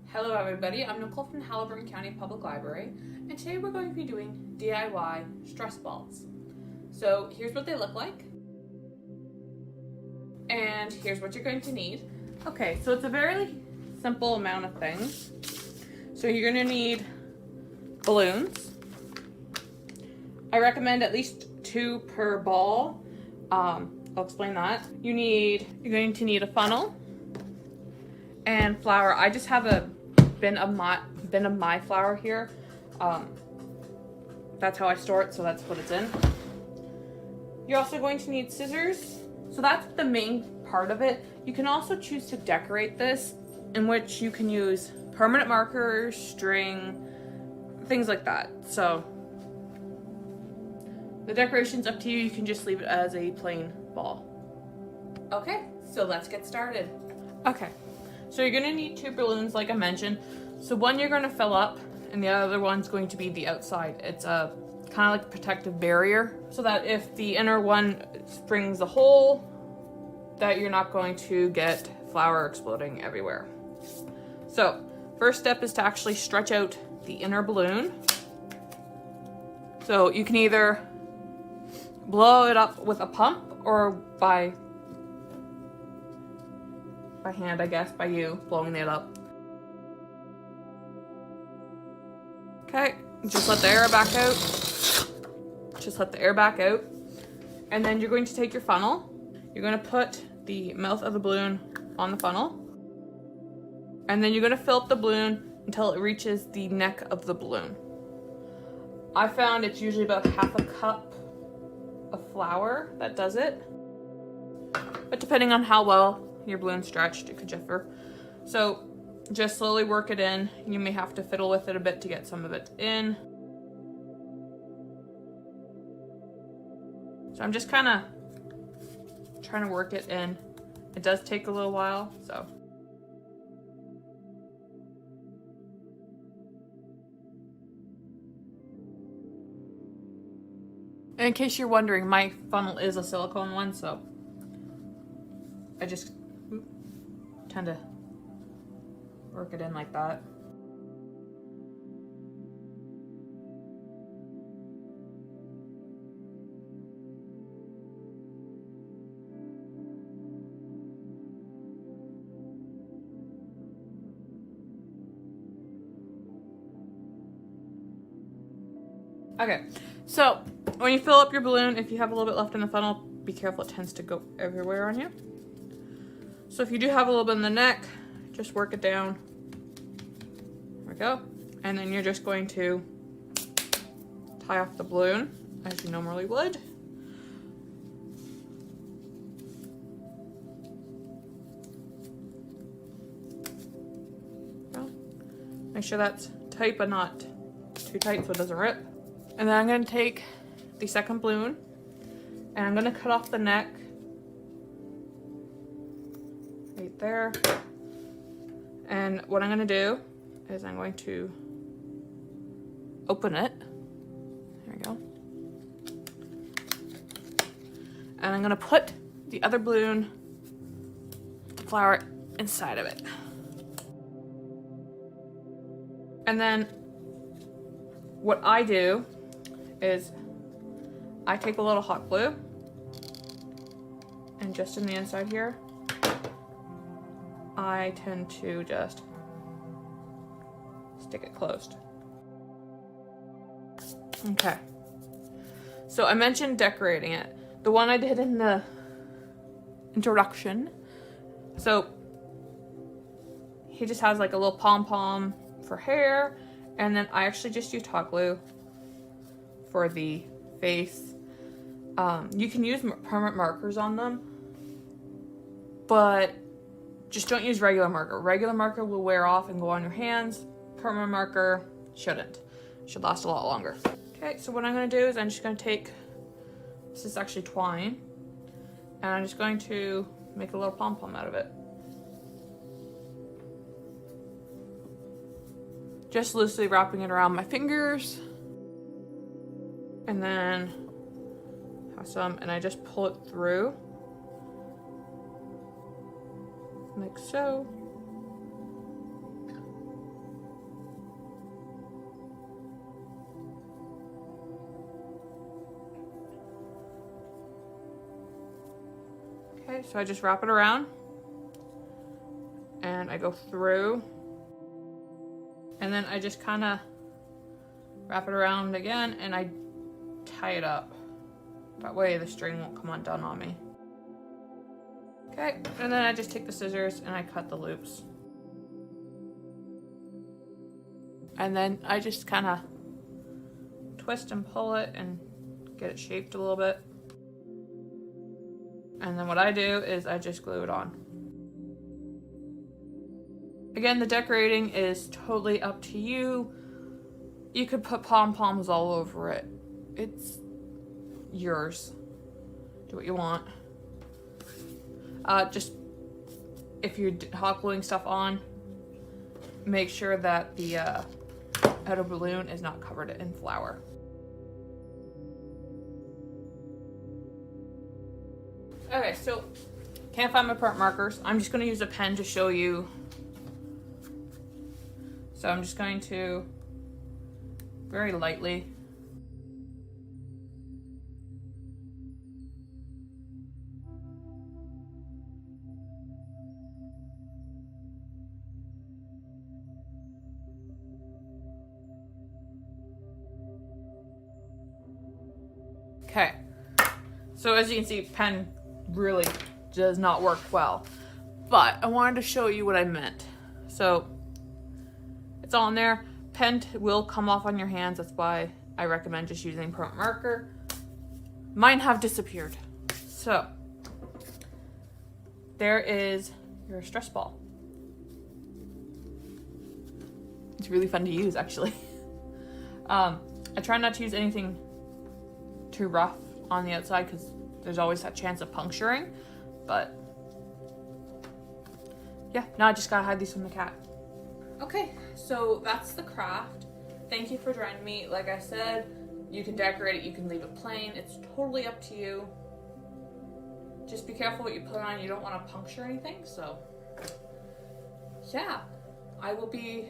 Hello everybody, I'm Nicole from Haliburton County Public Library, and today we're going to be doing DIY stress balls. So here's what they look like, and here's what you're going to need. Okay, so it's a very simple amount of things. So you're going to need balloons. I recommend at least 2 per ball. I'll explain that. You're going to need a funnel and flour. I just have a bin of my flour here. That's how I store it, so that's what it's in. You're also going to need scissors. So that's the main part of it. You can also choose to decorate this, in which you can use permanent markers, string, things like that. So the decoration's up to you. You can just leave it as a plain ball. Okay, so let's get started. Okay, so you're gonna need 2 balloons like I mentioned. So one you're gonna fill up and the other one's going to be the outside. It's a kind of like a protective barrier so that if the inner one springs a hole, that you're not going to get flour exploding everywhere. So first step is to actually stretch out the inner balloon. So you can either blow it up with a pump or by hand, I guess, by you blowing it up. Okay, just let the air back out. Just let the air back out. And then you're going to take your funnel. You're going to put the mouth of the balloon on the funnel. And then you're going to fill up the balloon until it reaches the neck of the balloon. I found it's usually about half a cup of flour that does it. But depending on how well your balloon's stretched, it could differ. So just slowly work it in. You may have to fiddle with it a bit to get some of it in. So I'm just kind of trying to work it in. It does take a little while, so. And in case you're wondering, my funnel is a silicone one, so I just tend to work it in like that. Okay, so when you fill up your balloon, if you have a little bit left in the funnel, be careful, it tends to go everywhere on you. So if you do have a little bit in the neck, just work it down. There we go. And then you're just going to tie off the balloon as you normally would. Well, make sure that's tight but not too tight so it doesn't rip. And then I'm going to take the second balloon and I'm going to cut off the neck right there. And what I'm going to do is I'm going to open it. There we go. And I'm going to put the other balloon flour inside of it. And then what I do is I take a little hot glue and just in the inside here, I tend to just stick it closed. Okay. So I mentioned decorating it. The one I did in the introduction. So he just has like a little pom-pom for hair, and then I actually just use hot glue for the face. You can use permanent markers on them, but just don't use regular marker. Regular marker will wear off and go on your hands. Permanent marker shouldn't. Should last a lot longer. Okay, so what I'm going to do is I'm just going to take, this is actually twine, and I'm just going to make a little pom-pom out of it. Just loosely wrapping it around my fingers. And then have some, and I just pull it through. Like so. Okay, so I just wrap it around and I go through, and then I just kind of wrap it around again and I tie it up. That way the string won't come undone on me. Okay, and then I just take the scissors and I cut the loops. And then I just kind of twist and pull it and get it shaped a little bit. And then what I do is I just glue it on. Again, the decorating is totally up to you. You could put pom-poms all over it. It's yours. Do what you want. Just if you're hot gluing stuff on, make sure that the outer balloon is not covered in flour. Okay, so can't find my print markers. I'm just going to use a pen to show you. So I'm just going to very lightly okay. So as you can see, pen really does not work well, but I wanted to show you what I meant. So it's all in there. Pen will come off on your hands. That's why I recommend just using permanent marker. Mine have disappeared. So there is your stress ball. It's really fun to use, actually. I try not to use anything too rough on the outside because there's always that chance of puncturing, but yeah, now I just gotta hide these from the cat. Okay, so that's the craft. Thank you for joining me. Like I said, you can decorate it, you can leave it plain. It's totally up to you. Just be careful what you put on. You don't want to puncture anything, so yeah. I will be